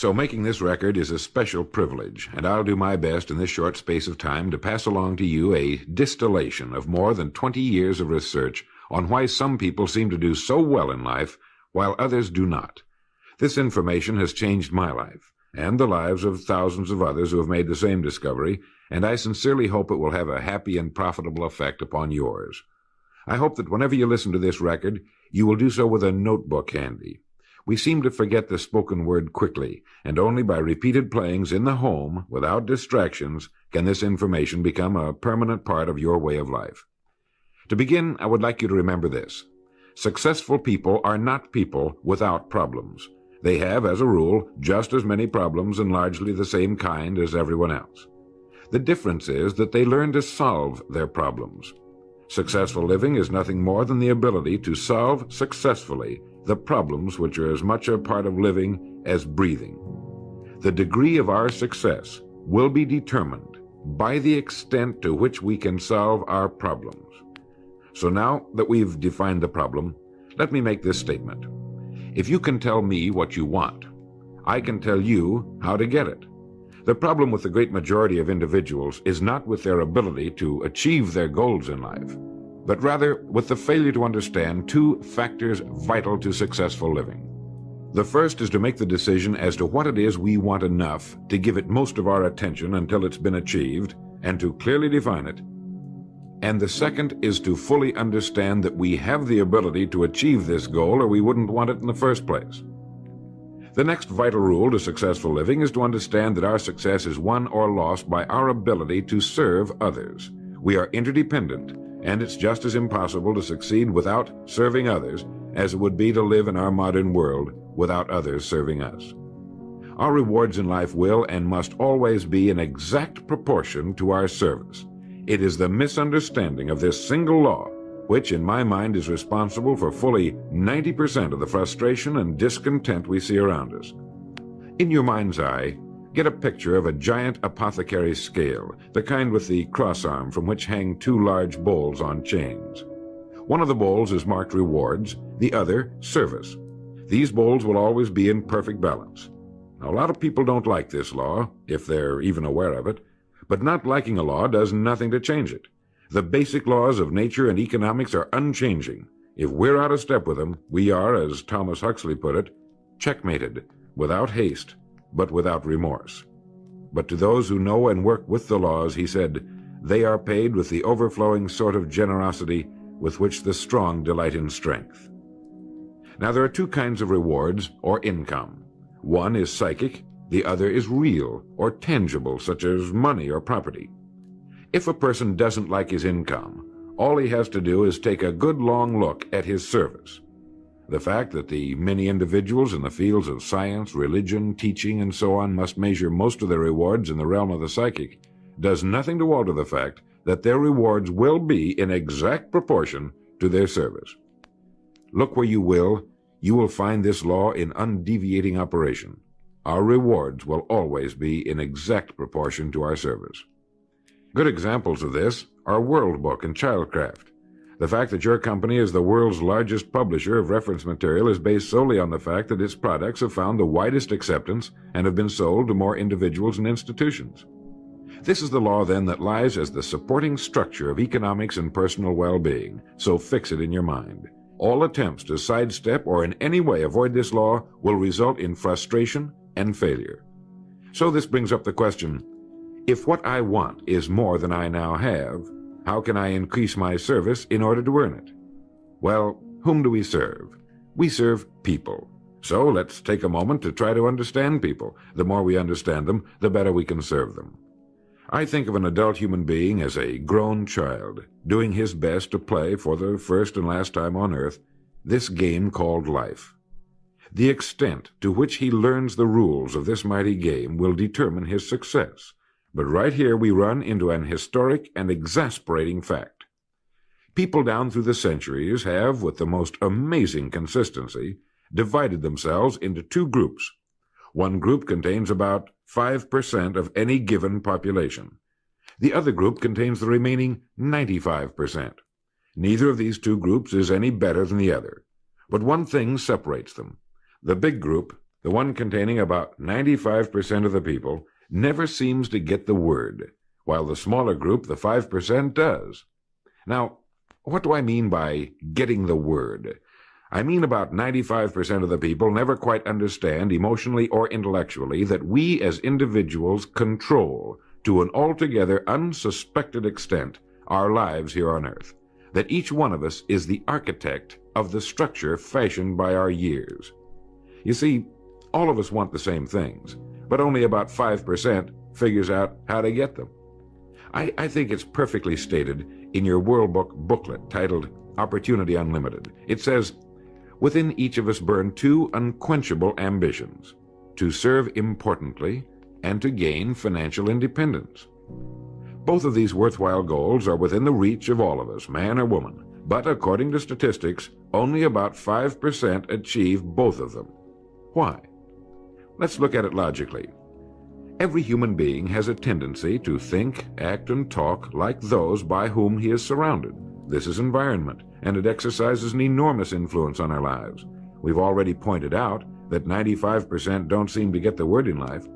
So making this record is a special privilege, and I'll do my best in this short space of time to pass along to you a distillation of more than 20 years of research on why some people seem to do so well in life while others do not. This information has changed my life, and the lives of thousands of others who have made the same discovery, and I sincerely hope it will have a happy and profitable effect upon yours. I hope that whenever you listen to this record, you will do so with a notebook handy. We seem to forget the spoken word quickly, and only by repeated playings in the home, without distractions, can this information become a permanent part of your way of life. To begin, I would like you to remember this. Successful people are not people without problems. They have, as a rule, just as many problems and largely the same kind as everyone else. The difference is that they learn to solve their problems. Successful living is nothing more than the ability to solve successfully the problems which are as much a part of living as breathing. The degree of our success will be determined by the extent to which we can solve our problems. So now that we've defined the problem, let me make this statement. If you can tell me what you want, I can tell you how to get it. The problem with the great majority of individuals is not with their ability to achieve their goals in life, but rather with the failure to understand two factors vital to successful living. The first is to make the decision as to what it is we want enough to give it most of our attention until it's been achieved, and to clearly define it. And the second is to fully understand that we have the ability to achieve this goal, or we wouldn't want it in the first place. The next vital rule to successful living is to understand that our success is won or lost by our ability to serve others. We are interdependent, and it's just as impossible to succeed without serving others as it would be to live in our modern world without others serving us. Our rewards in life will and must always be in exact proportion to our service. It is the misunderstanding of this single law which, in my mind, is responsible for fully 90% of the frustration and discontent we see around us. In your mind's eye, get a picture of a giant apothecary scale, the kind with the cross arm from which hang two large bowls on chains. One of the bowls is marked rewards, the other service. These bowls will always be in perfect balance. Now, a lot of people don't like this law, if they're even aware of it, but not liking a law does nothing to change it. The basic laws of nature and economics are unchanging. If we're out of step with them, we are, as Thomas Huxley put it, checkmated, without haste, but without remorse. But to those who know and work with the laws, he said, they are paid with the overflowing sort of generosity with which the strong delight in strength. Now, there are two kinds of rewards, or income. One is psychic, the other is real, or tangible, such as money or property. If a person doesn't like his income, all he has to do is take a good long look at his service. The fact that the many individuals in the fields of science, religion, teaching, and so on must measure most of their rewards in the realm of the psychic does nothing to alter the fact that their rewards will be in exact proportion to their service. Look where you will find this law in undeviating operation. Our rewards will always be in exact proportion to our service. Good examples of this are World Book and Childcraft. The fact that your company is the world's largest publisher of reference material is based solely on the fact that its products have found the widest acceptance and have been sold to more individuals and institutions. This is the law, then, that lies as the supporting structure of economics and personal well-being, so fix it in your mind. All attempts to sidestep or in any way avoid this law will result in frustration and failure. So this brings up the question, if what I want is more than I now have, how can I increase my service in order to earn it? Well, whom do we serve? We serve people. So let's take a moment to try to understand people. The more we understand them, the better we can serve them. I think of an adult human being as a grown child, doing his best to play for the first and last time on earth this game called life. The extent to which he learns the rules of this mighty game will determine his success. But right here we run into an historic and exasperating fact. People down through the centuries have, with the most amazing consistency, divided themselves into two groups. One group contains about 5% of any given population. The other group contains the remaining 95%. Neither of these two groups is any better than the other. But one thing separates them. The big group the one containing about 95% of the people, never seems to get the word, while the smaller group, the 5%, does. Now, what do I mean by getting the word? I mean about 95% of the people never quite understand, emotionally or intellectually, that we as individuals control, to an altogether unsuspected extent, our lives here on earth. That each one of us is the architect of the structure fashioned by our years. You see, all of us want the same things, but only about 5% figures out how to get them. I think it's perfectly stated in your World Book booklet titled Opportunity Unlimited. It says, within each of us burn two unquenchable ambitions: to serve importantly and to gain financial independence. Both of these worthwhile goals are within the reach of all of us, man or woman, but according to statistics, only about 5% achieve both of them. Why? Let's look at it logically. Every human being has a tendency to think, act, and talk like those by whom he is surrounded. This is environment, and it exercises an enormous influence on our lives. We've already pointed out that 95% don't seem to get the word in life.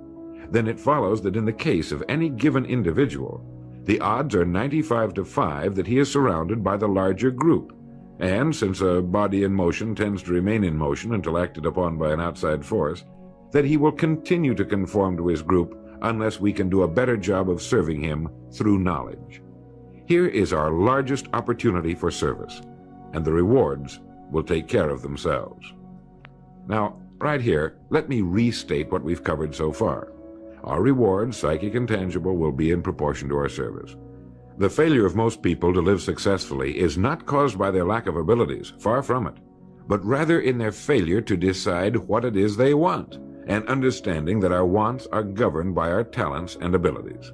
Then it follows that in the case of any given individual, the odds are 95 to 5 that he is surrounded by the larger group. And since a body in motion tends to remain in motion until acted upon by an outside force, that he will continue to conform to his group unless we can do a better job of serving him through knowledge. Here is our largest opportunity for service, and the rewards will take care of themselves. Now, right here, let me restate what we've covered so far. Our rewards, psychic and tangible, will be in proportion to our service. The failure of most people to live successfully is not caused by their lack of abilities, far from it, but rather in their failure to decide what it is they want, and understanding that our wants are governed by our talents and abilities,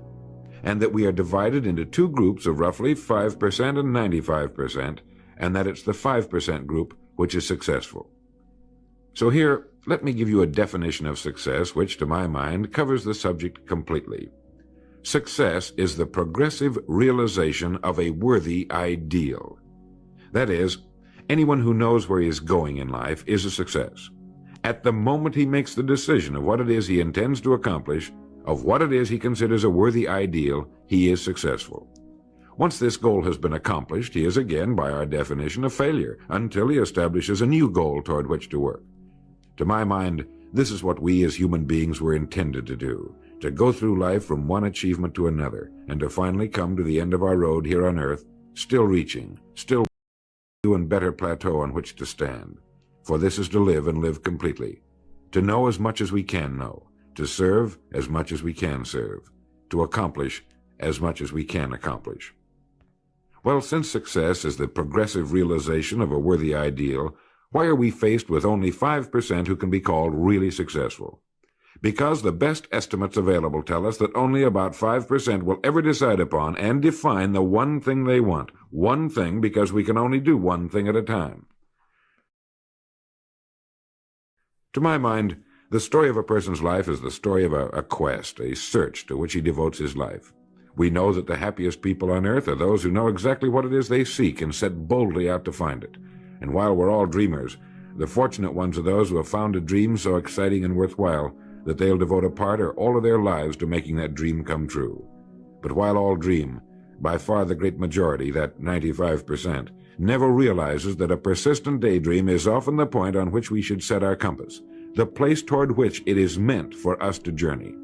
and that we are divided into two groups of roughly 5% and 95%, and that it's the 5% group which is successful. So here, let me give you a definition of success which, to my mind, covers the subject completely. Success is the progressive realization of a worthy ideal. That is, anyone who knows where he is going in life is a success. At the moment he makes the decision of what it is he intends to accomplish, of what it is he considers a worthy ideal, he is successful. Once this goal has been accomplished, he is again, by our definition, a failure, until he establishes a new goal toward which to work. To my mind, this is what we as human beings were intended to do, to go through life from one achievement to another, and to finally come to the end of our road here on earth, still reaching, still new and better plateau on which to stand. For this is to live and live completely, to know as much as we can know, to serve as much as we can serve, to accomplish as much as we can accomplish. Well, since success is the progressive realization of a worthy ideal, why are we faced with only 5% who can be called really successful? Because the best estimates available tell us that only about 5% will ever decide upon and define the one thing they want. One thing, because we can only do one thing at a time. To my mind, the story of a person's life is the story of a quest, a search to which he devotes his life. We know that the happiest people on earth are those who know exactly what it is they seek and set boldly out to find it. And while we're all dreamers, the fortunate ones are those who have found a dream so exciting and worthwhile that they'll devote a part or all of their lives to making that dream come true. But while all dream, by far the great majority, that 95%, never realizes that a persistent daydream is often the point on which we should set our compass, the place toward which it is meant for us to journey.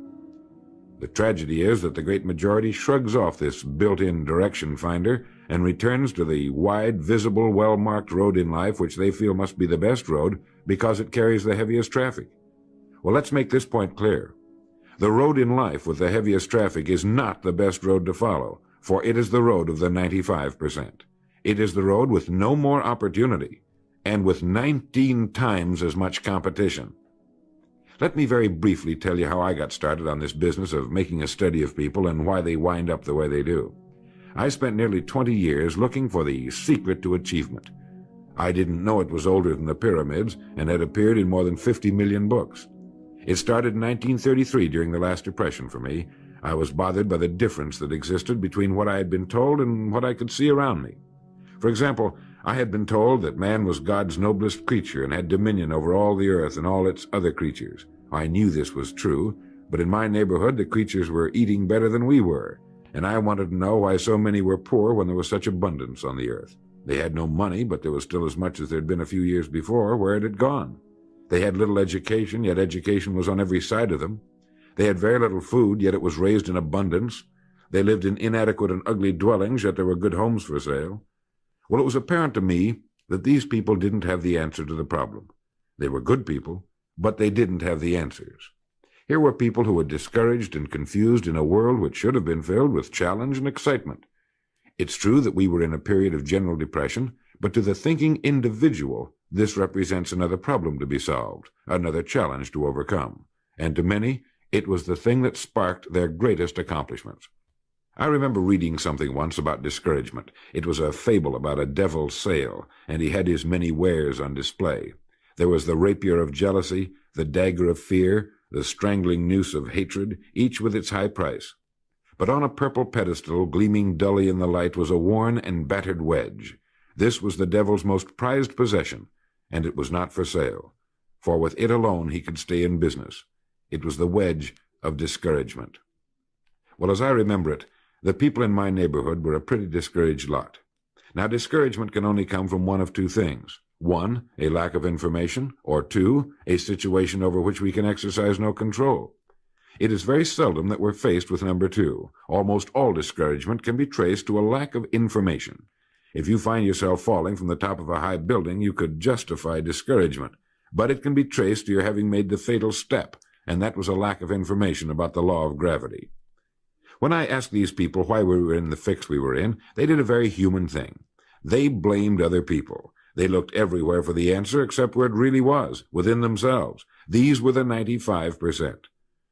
The tragedy is that the great majority shrugs off this built-in direction finder and returns to the wide, visible, well-marked road in life which they feel must be the best road because it carries the heaviest traffic. Well, let's make this point clear. The road in life with the heaviest traffic is not the best road to follow, for it is the road of the 95%. It is the road with no more opportunity, and with 19 times as much competition. Let me very briefly tell you how I got started on this business of making a study of people and why they wind up the way they do. I spent nearly 20 years looking for the secret to achievement. I didn't know it was older than the pyramids and had appeared in more than 50 million books. It started in 1933 during the last Depression for me. I was bothered by the difference that existed between what I had been told and what I could see around me. For example, I had been told that man was God's noblest creature and had dominion over all the earth and all its other creatures. I knew this was true, but in my neighborhood the creatures were eating better than we were, and I wanted to know why so many were poor when there was such abundance on the earth. They had no money, but there was still as much as there had been a few years before. Where had it gone? They had little education, yet education was on every side of them. They had very little food, yet it was raised in abundance. They lived in inadequate and ugly dwellings, yet there were good homes for sale. Well, it was apparent to me that these people didn't have the answer to the problem. They were good people, but they didn't have the answers. Here were people who were discouraged and confused in a world which should have been filled with challenge and excitement. It's true that we were in a period of general depression, but to the thinking individual, this represents another problem to be solved, another challenge to overcome. And to many, it was the thing that sparked their greatest accomplishments. I remember reading something once about discouragement. It was a fable about a devil's sale, and he had his many wares on display. There was the rapier of jealousy, the dagger of fear, the strangling noose of hatred, each with its high price. But on a purple pedestal, gleaming dully in the light, was a worn and battered wedge. This was the devil's most prized possession, and it was not for sale, for with it alone he could stay in business. It was the wedge of discouragement. Well, as I remember it, the people in my neighborhood were a pretty discouraged lot. Now, discouragement can only come from one of two things. One, a lack of information, or two, a situation over which we can exercise no control. It is very seldom that we're faced with number two. Almost all discouragement can be traced to a lack of information. If you find yourself falling from the top of a high building, you could justify discouragement, but it can be traced to your having made the fatal step, and that was a lack of information about the law of gravity. When I asked these people why we were in the fix we were in, they did a very human thing. They blamed other people. They looked everywhere for the answer except where it really was, within themselves. These were the 95%.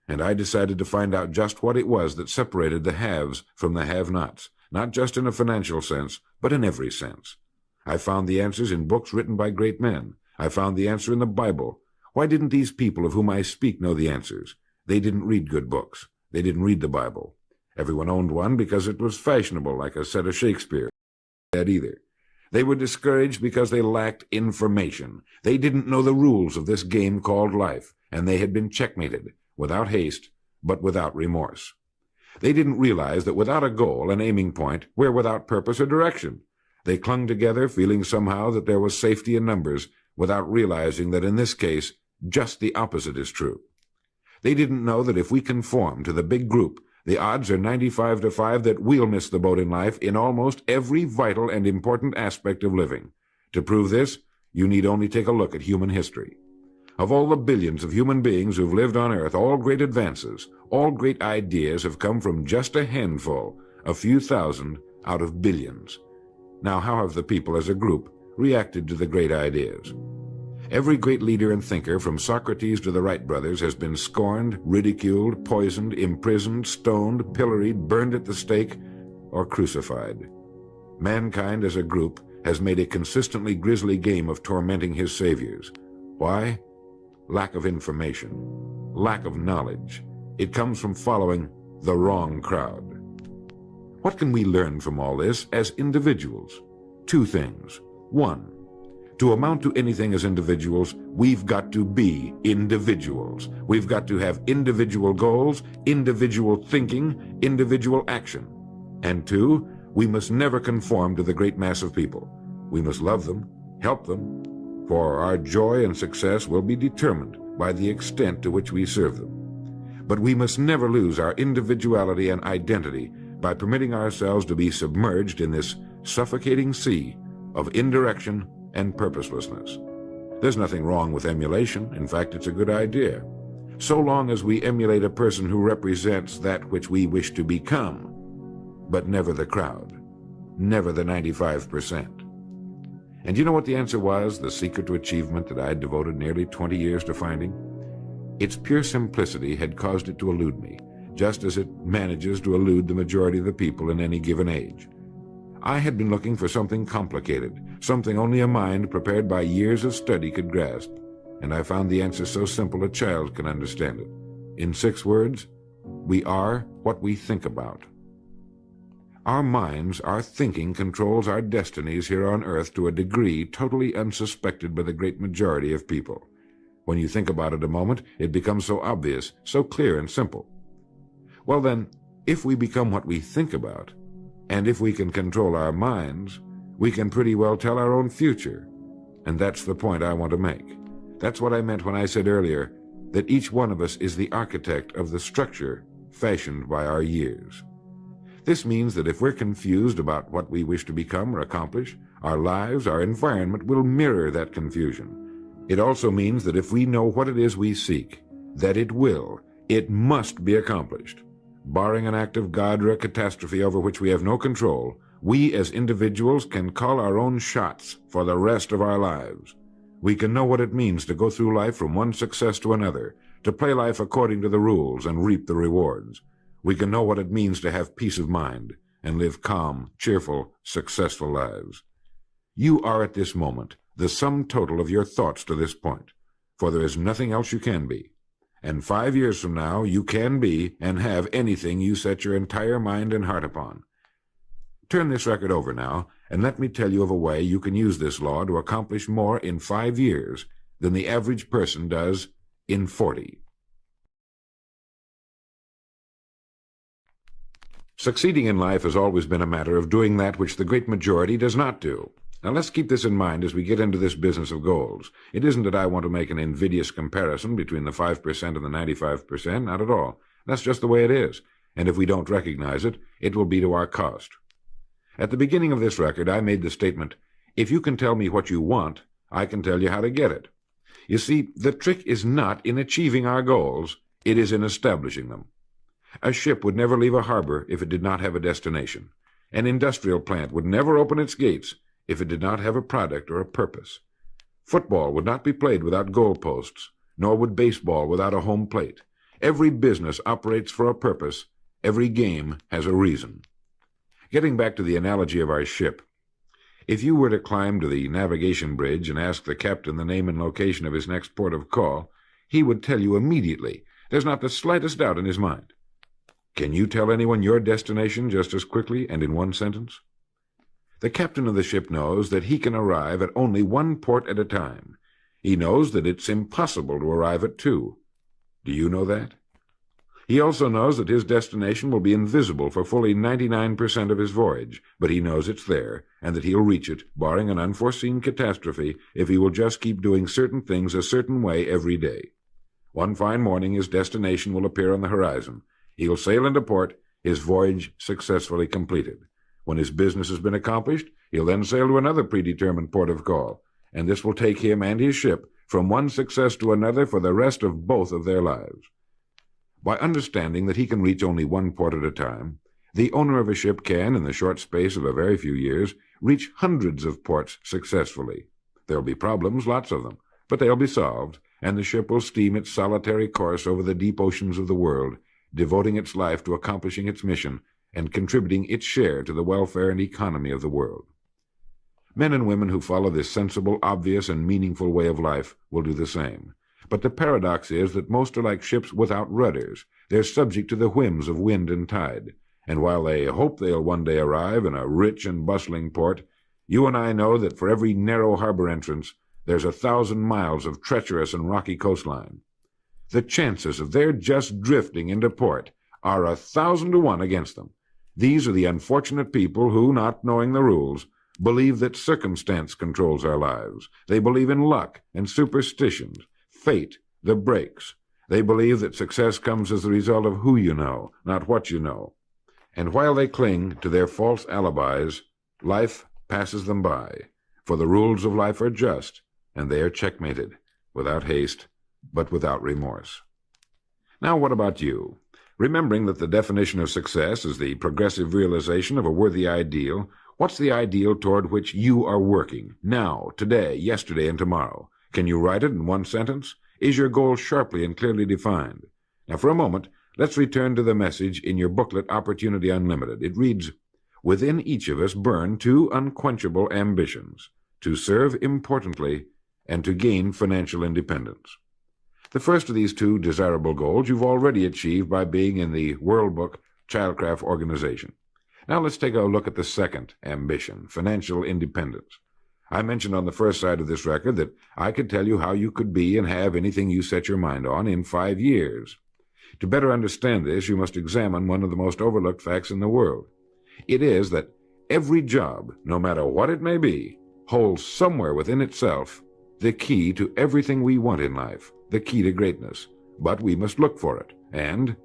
And I decided to find out just what it was that separated the haves from the have-nots, not just in a financial sense, but in every sense. I found the answers in books written by great men. I found the answer in the Bible. Why didn't these people of whom I speak know the answers? They didn't read good books. They didn't read the Bible. Everyone owned one because it was fashionable, like a set of Shakespeare. That either. They were discouraged because they lacked information. They didn't know the rules of this game called life, and they had been checkmated, without haste, but without remorse. They didn't realize that without a goal, an aiming point, we're without purpose or direction. They clung together, feeling somehow that there was safety in numbers, without realizing that in this case, just the opposite is true. They didn't know that if we conform to the big group, the odds are 95-5 that we'll miss the boat in life in almost every vital and important aspect of living. To prove this, you need only take a look at human history. Of all the billions of human beings who've lived on Earth, all great advances, all great ideas have come from just a handful, a few thousand out of billions. Now, how have the people as a group reacted to the great ideas? Every great leader and thinker, from Socrates to the Wright brothers, has been scorned, ridiculed, poisoned, imprisoned, stoned, pilloried, burned at the stake, or crucified. Mankind as a group has made a consistently grisly game of tormenting his saviors. Why? Lack of information, lack of knowledge. It comes from following the wrong crowd. What can we learn from all this as individuals? Two things. One, to amount to anything as individuals, we've got to be individuals. We've got to have individual goals, individual thinking, individual action. And two, we must never conform to the great mass of people. We must love them, help them, for our joy and success will be determined by the extent to which we serve them. But we must never lose our individuality and identity by permitting ourselves to be submerged in this suffocating sea of indirection and purposelessness. There's nothing wrong with emulation. In fact, it's a good idea, so long as we emulate a person who represents that which we wish to become, but never the crowd, never the 95%. And you know what the answer was, the secret to achievement that I had devoted nearly 20 years to finding? Its pure simplicity had caused it to elude me, just as it manages to elude the majority of the people in any given age. I had been looking for something complicated, something only a mind prepared by years of study could grasp, and I found the answer so simple a child can understand it. In 6 words, we are what we think about. Our minds, our thinking controls our destinies here on earth to a degree totally unsuspected by the great majority of people. When you think about it a moment, it becomes so obvious, so clear and simple. Well then, if we become what we think about, and if we can control our minds, we can pretty well tell our own future. And that's the point I want to make. That's what I meant when I said earlier that each one of us is the architect of the structure fashioned by our years. This means that if we're confused about what we wish to become or accomplish, our lives, our environment will mirror that confusion. It also means that if we know what it is we seek, that it must be accomplished. Barring an act of God or a catastrophe over which we have no control, we as individuals can call our own shots for the rest of our lives. We can know what it means to go through life from one success to another, to play life according to the rules and reap the rewards. We can know what it means to have peace of mind and live calm, cheerful, successful lives. You are at this moment the sum total of your thoughts to this point, for there is nothing else you can be. And 5 years from now, you can be and have anything you set your entire mind and heart upon. Turn this record over now, and let me tell you of a way you can use this law to accomplish more in 5 years than the average person does in 40. Succeeding in life has always been a matter of doing that which the great majority does not do. Now let's keep this in mind as we get into this business of goals. It isn't that I want to make an invidious comparison between the 5% and the 95%, not at all. That's just the way it is, and if we don't recognize it, it will be to our cost. At the beginning of this record, I made the statement, if you can tell me what you want, I can tell you how to get it. You see, the trick is not in achieving our goals, it is in establishing them. A ship would never leave a harbor if it did not have a destination. An industrial plant would never open its gates if it did not have a product or a purpose. Football would not be played without goalposts, nor would baseball without a home plate. Every business operates for a purpose. Every game has a reason. Getting back to the analogy of our ship, if you were to climb to the navigation bridge and ask the captain the name and location of his next port of call, he would tell you immediately. There's not the slightest doubt in his mind. Can you tell anyone your destination just as quickly and in one sentence? The captain of the ship knows that he can arrive at only one port at a time. He knows that it's impossible to arrive at two. Do you know that? He also knows that his destination will be invisible for fully 99% of his voyage, but he knows it's there, and that he'll reach it, barring an unforeseen catastrophe, if he will just keep doing certain things a certain way every day. One fine morning his destination will appear on the horizon. He'll sail into port, his voyage successfully completed. When his business has been accomplished, he'll then sail to another predetermined port of call, and this will take him and his ship from one success to another for the rest of both of their lives. By understanding that he can reach only one port at a time, the owner of a ship can, in the short space of a very few years, reach hundreds of ports successfully. There'll be problems, lots of them, but they'll be solved, and the ship will steam its solitary course over the deep oceans of the world, devoting its life to accomplishing its mission and contributing its share to the welfare and economy of the world. Men and women who follow this sensible, obvious, and meaningful way of life will do the same. But the paradox is that most are like ships without rudders. They're subject to the whims of wind and tide. And while they hope they'll one day arrive in a rich and bustling port, you and I know that for every narrow harbor entrance, there's 1,000 miles of treacherous and rocky coastline. The chances of their just drifting into port are 1,000 to 1 against them. These are the unfortunate people who, not knowing the rules, believe that circumstance controls our lives. They believe in luck and superstitions, fate, the breaks. They believe that success comes as the result of who you know, not what you know. And while they cling to their false alibis, life passes them by, for the rules of life are just, and they are checkmated, without haste, but without remorse. Now what about you? Remembering that the definition of success is the progressive realization of a worthy ideal, what's the ideal toward which you are working, now, today, yesterday, and tomorrow? Can you write it in one sentence? Is your goal sharply and clearly defined? Now, for a moment, let's return to the message in your booklet, Opportunity Unlimited. It reads, "Within each of us burn two unquenchable ambitions, to serve importantly and to gain financial independence." The first of these two desirable goals you've already achieved by being in the World Book Childcraft Organization. Now let's take a look at the second ambition, financial independence. I mentioned on the first side of this record that I could tell you how you could be and have anything you set your mind on in 5 years. To better understand this, you must examine one of the most overlooked facts in the world. It is that every job, no matter what it may be, holds somewhere within itself the key to everything we want in life, the key to greatness. But we must look for it, and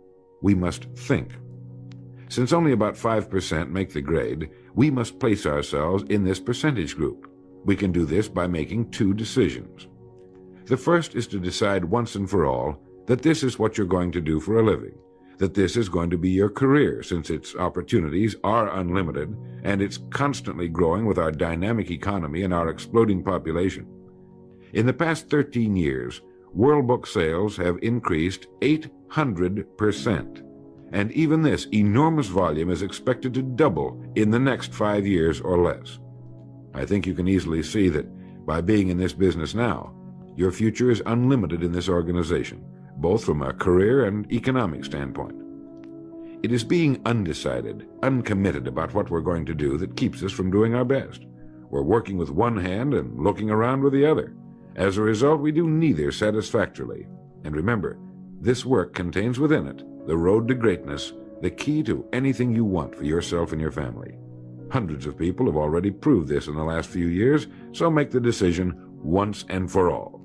we must think. Since only about 5% make the grade, we must place ourselves in this percentage group. We can do this by making 2 decisions. The first is to decide once and for all that this is what you're going to do for a living, that this is going to be your career, since its opportunities are unlimited and it's constantly growing with our dynamic economy and our exploding population. In the past 13 years, World Book sales have increased 800%, and even this enormous volume is expected to double in the next 5 years or less. I think you can easily see that by being in this business now, your future is unlimited in this organization, both from a career and economic standpoint. It is being undecided, uncommitted about what we're going to do that keeps us from doing our best. We're working with one hand and looking around with the other. As a result, we do neither satisfactorily. And remember, this work contains within it the road to greatness, the key to anything you want for yourself and your family. Hundreds of people have already proved this in the last few years, so make the decision once and for all.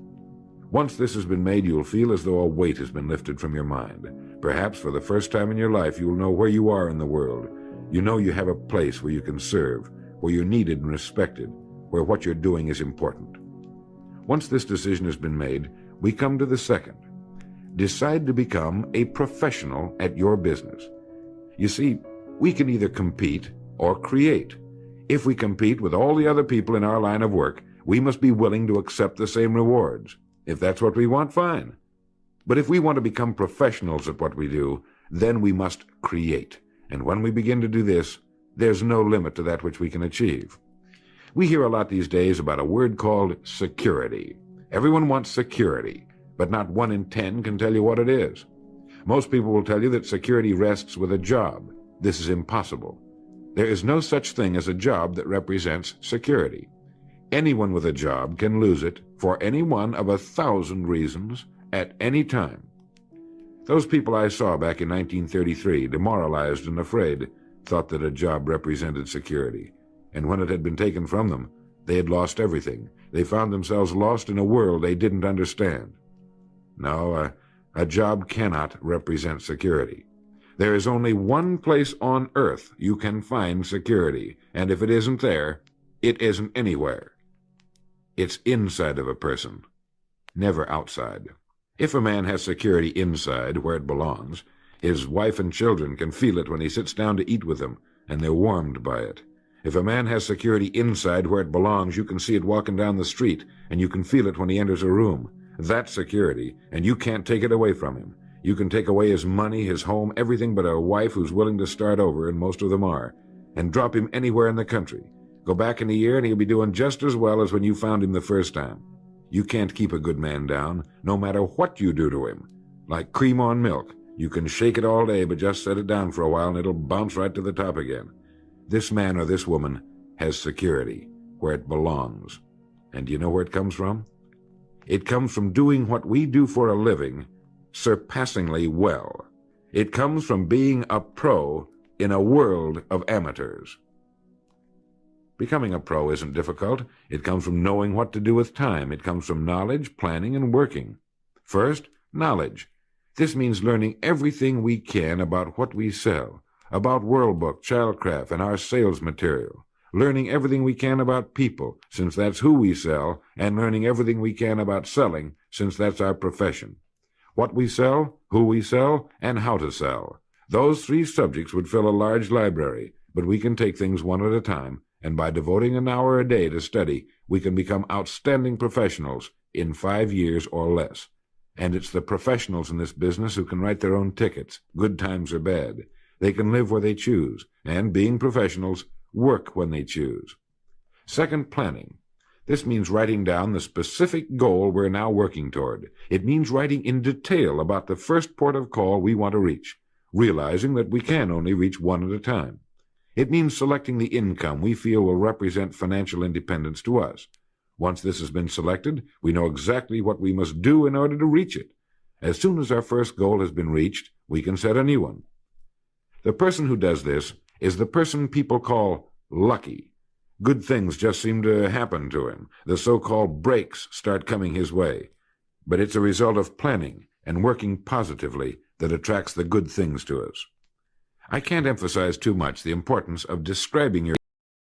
Once this has been made, you'll feel as though a weight has been lifted from your mind. Perhaps for the first time in your life, you'll know where you are in the world. You know you have a place where you can serve, where you're needed and respected, where what you're doing is important. Once this decision has been made, we come to the second. Decide to become a professional at your business. You see, we can either compete or create. If we compete with all the other people in our line of work, we must be willing to accept the same rewards. If that's what we want, fine. But if we want to become professionals at what we do, then we must create. And when we begin to do this, there's no limit to that which we can achieve. We hear a lot these days about a word called security. Everyone wants security, but not 1 in 10 can tell you what it is. Most people will tell you that security rests with a job. This is impossible. There is no such thing as a job that represents security. Anyone with a job can lose it for any one of 1,000 reasons at any time. Those people I saw back in 1933, demoralized and afraid, thought that a job represented security. And when it had been taken from them, they had lost everything. They found themselves lost in a world they didn't understand. No, a job cannot represent security. There is only one place on earth you can find security, and if it isn't there, it isn't anywhere. It's inside of a person, never outside. If a man has security inside, where it belongs, his wife and children can feel it when he sits down to eat with them, and they're warmed by it. If a man has security inside where it belongs, you can see it walking down the street, and you can feel it when he enters a room. That's security, and you can't take it away from him. You can take away his money, his home, everything but a wife who's willing to start over, and most of them are, and drop him anywhere in the country. Go back in a year, and he'll be doing just as well as when you found him the first time. You can't keep a good man down, no matter what you do to him. Like cream on milk. You can shake it all day, but just set it down for a while, and it'll bounce right to the top again. This man or this woman has security, where it belongs. And do you know where it comes from? It comes from doing what we do for a living surpassingly well. It comes from being a pro in a world of amateurs. Becoming a pro isn't difficult. It comes from knowing what to do with time. It comes from knowledge, planning, and working. First, knowledge. This means learning everything we can about what we sell, about World Book, Childcraft, and our sales material. Learning everything we can about people, since that's who we sell, and learning everything we can about selling, since that's our profession. What we sell, who we sell, and how to sell. Those 3 subjects would fill a large library, but we can take things one at a time, and by devoting an hour a day to study, we can become outstanding professionals in 5 years or less. And it's the professionals in this business who can write their own tickets, good times or bad. They can live where they choose, and, being professionals, work when they choose. Second, planning. This means writing down the specific goal we're now working toward. It means writing in detail about the first port of call we want to reach, realizing that we can only reach one at a time. It means selecting the income we feel will represent financial independence to us. Once this has been selected, we know exactly what we must do in order to reach it. As soon as our first goal has been reached, we can set a new one. The person who does this is the person people call lucky. Good things just seem to happen to him. The so-called breaks start coming his way. But it's a result of planning and working positively that attracts the good things to us. I can't emphasize too much the importance of describing your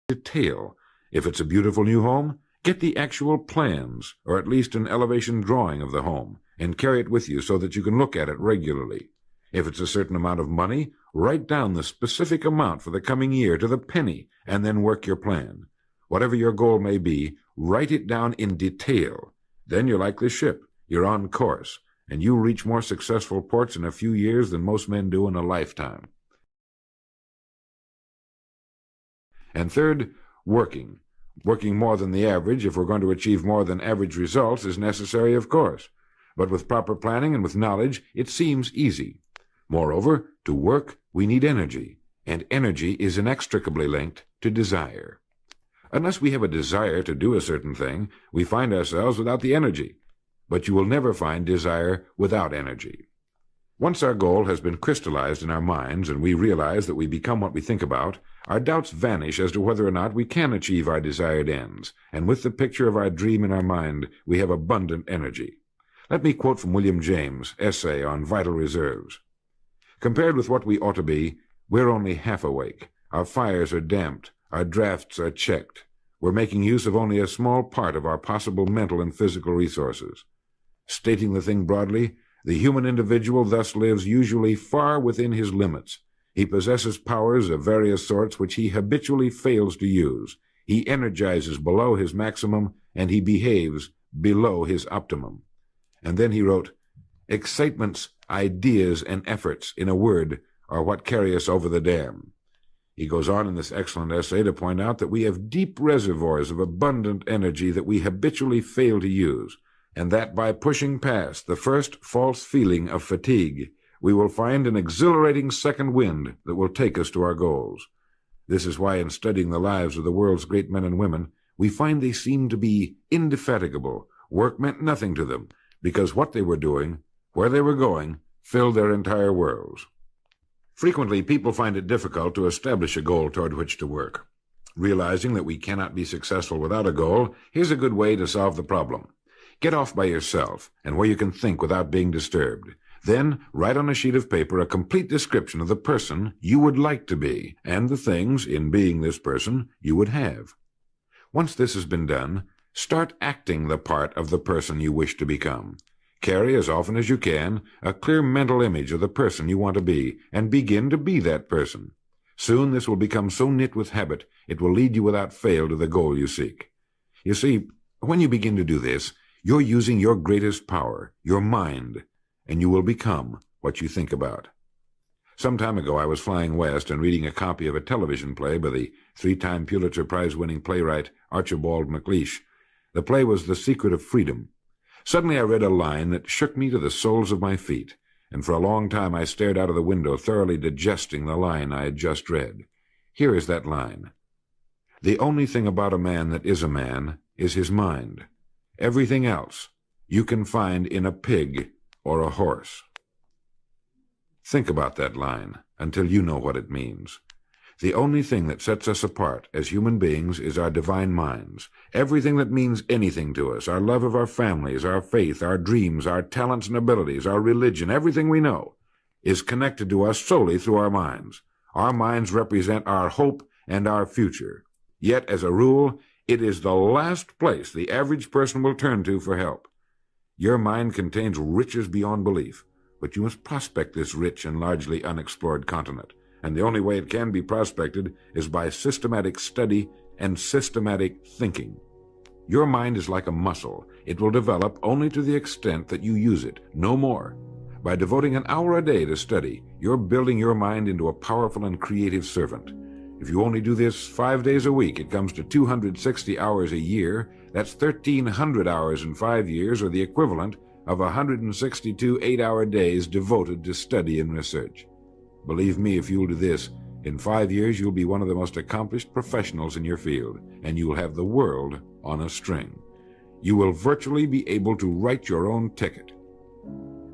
detail. If it's a beautiful new home, get the actual plans, or at least an elevation drawing of the home, and carry it with you so that you can look at it regularly. If it's a certain amount of money, write down the specific amount for the coming year to the penny, and then work your plan. Whatever your goal may be, write it down in detail. Then you're like the ship. You're on course, and you'll reach more successful ports in a few years than most men do in a lifetime. And third, working. Working more than the average, if we're going to achieve more than average results, is necessary, of course. But with proper planning and with knowledge, it seems easy. Moreover, to work, we need energy, and energy is inextricably linked to desire. Unless we have a desire to do a certain thing, we find ourselves without the energy. But you will never find desire without energy. Once our goal has been crystallized in our minds and we realize that we become what we think about, our doubts vanish as to whether or not we can achieve our desired ends, and with the picture of our dream in our mind, we have abundant energy. Let me quote from William James' essay on vital reserves. Compared with what we ought to be, we're only half awake. Our fires are damped. Our drafts are checked. We're making use of only a small part of our possible mental and physical resources. Stating the thing broadly, the human individual thus lives usually far within his limits. He possesses powers of various sorts which he habitually fails to use. He energizes below his maximum, and he behaves below his optimum. And then he wrote, "Excitements, ideas, and efforts, in a word, are what carry us over the dam." He goes on in this excellent essay to point out that we have deep reservoirs of abundant energy that we habitually fail to use, and that by pushing past the first false feeling of fatigue, we will find an exhilarating second wind that will take us to our goals. This is why in studying the lives of the world's great men and women, we find they seem to be indefatigable. Work meant nothing to them, because what they were doing, where they were going, filled their entire worlds. Frequently, people find it difficult to establish a goal toward which to work. Realizing that we cannot be successful without a goal, here's a good way to solve the problem. Get off by yourself, and where you can think without being disturbed. Then write on a sheet of paper a complete description of the person you would like to be, and the things, in being this person, you would have. Once this has been done, start acting the part of the person you wish to become. Carry, as often as you can, a clear mental image of the person you want to be, and begin to be that person. Soon this will become so knit with habit, it will lead you without fail to the goal you seek. You see, when you begin to do this, you're using your greatest power, your mind, and you will become what you think about. Some time ago, I was flying west and reading a copy of a television play by the three-time Pulitzer Prize-winning playwright Archibald MacLeish. The play was The Secret of Freedom. Suddenly I read a line that shook me to the soles of my feet, and for a long time I stared out of the window, thoroughly digesting the line I had just read. Here is that line. "The only thing about a man that is a man is his mind. Everything else you can find in a pig or a horse." Think about that line until you know what it means. The only thing that sets us apart as human beings is our divine minds. Everything that means anything to us, our love of our families, our faith, our dreams, our talents and abilities, our religion, everything we know, is connected to us solely through our minds. Our minds represent our hope and our future. Yet, as a rule, it is the last place the average person will turn to for help. Your mind contains riches beyond belief, but you must prospect this rich and largely unexplored continent, and the only way it can be prospected is by systematic study and systematic thinking. Your mind is like a muscle. It will develop only to the extent that you use it, no more. By devoting an hour a day to study, you're building your mind into a powerful and creative servant. If you only do this 5 days a week, it comes to 260 hours a year. That's 1,300 hours in 5 years, or the equivalent of 162 8-hour days devoted to study and research. Believe me, if you'll do this, In 5 years, you'll be one of the most accomplished professionals in your field, and you'll have the world on a string. You will virtually be able to write your own ticket.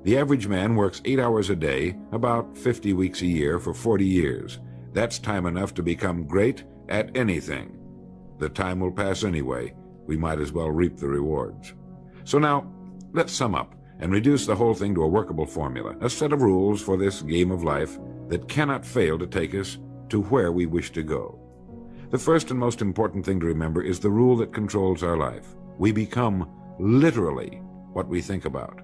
The average man works 8 hours a day, about 50 weeks a year, for 40 years. That's time enough to become great at anything. The time will pass anyway. We might as well reap the rewards. So now, let's sum up and reduce the whole thing to a workable formula, a set of rules for this game of life that cannot fail to take us to where we wish to go. The first and most important thing to remember is the rule that controls our life. We become literally what we think about.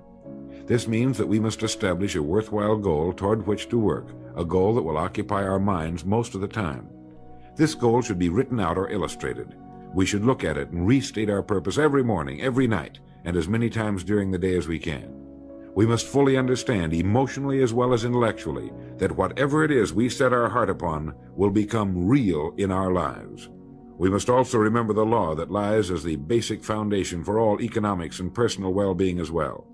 This means that we must establish a worthwhile goal toward which to work, a goal that will occupy our minds most of the time. This goal should be written out or illustrated. We should look at it and restate our purpose every morning, every night, and as many times during the day as we can. We must fully understand, emotionally as well as intellectually, that whatever it is we set our heart upon will become real in our lives. We must also remember the law that lies as the basic foundation for all economics and personal well-being as well.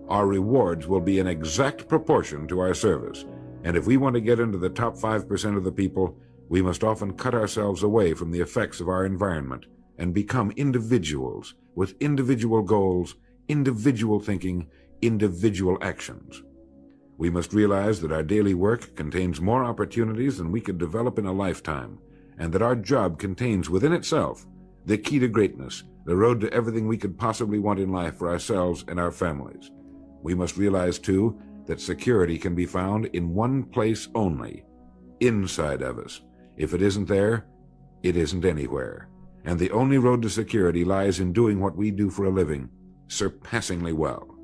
Our rewards will be in exact proportion to our service, and if we want to get into the top 5% of the people, we must often cut ourselves away from the effects of our environment and become individuals with individual goals, individual thinking, individual actions. We must realize that our daily work contains more opportunities than we could develop in a lifetime, and that our job contains within itself the key to greatness, the road to everything we could possibly want in life for ourselves and our families. We must realize, too, that security can be found in one place only, inside of us. If it isn't there, it isn't anywhere. And the only road to security lies in doing what we do for a living surpassingly well.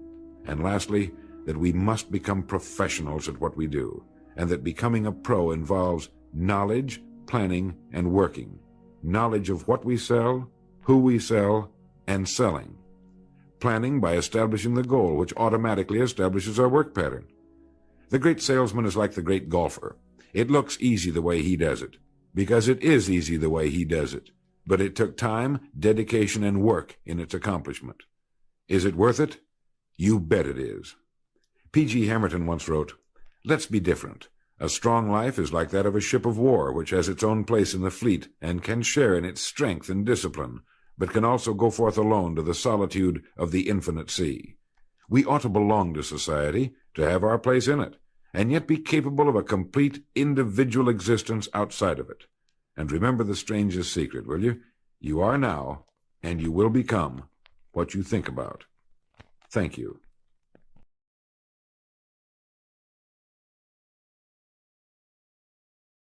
And lastly, that we must become professionals at what we do, and that becoming a pro involves knowledge, planning, and working. Knowledge of what we sell, who we sell, and selling. Planning by establishing the goal, which automatically establishes our work pattern. The great salesman is like the great golfer. It looks easy the way he does it, because it is easy the way he does it. But it took time, dedication, and work in its accomplishment. Is it worth it? You bet it is. P.G. Hamilton once wrote, "Let's be different. A strong life is like that of a ship of war, which has its own place in the fleet and can share in its strength and discipline, but can also go forth alone to the solitude of the infinite sea. We ought to belong to society, to have our place in it, and yet be capable of a complete individual existence outside of it. And remember the strangest secret, will you? You are now, and you will become, what you think about." Thank you.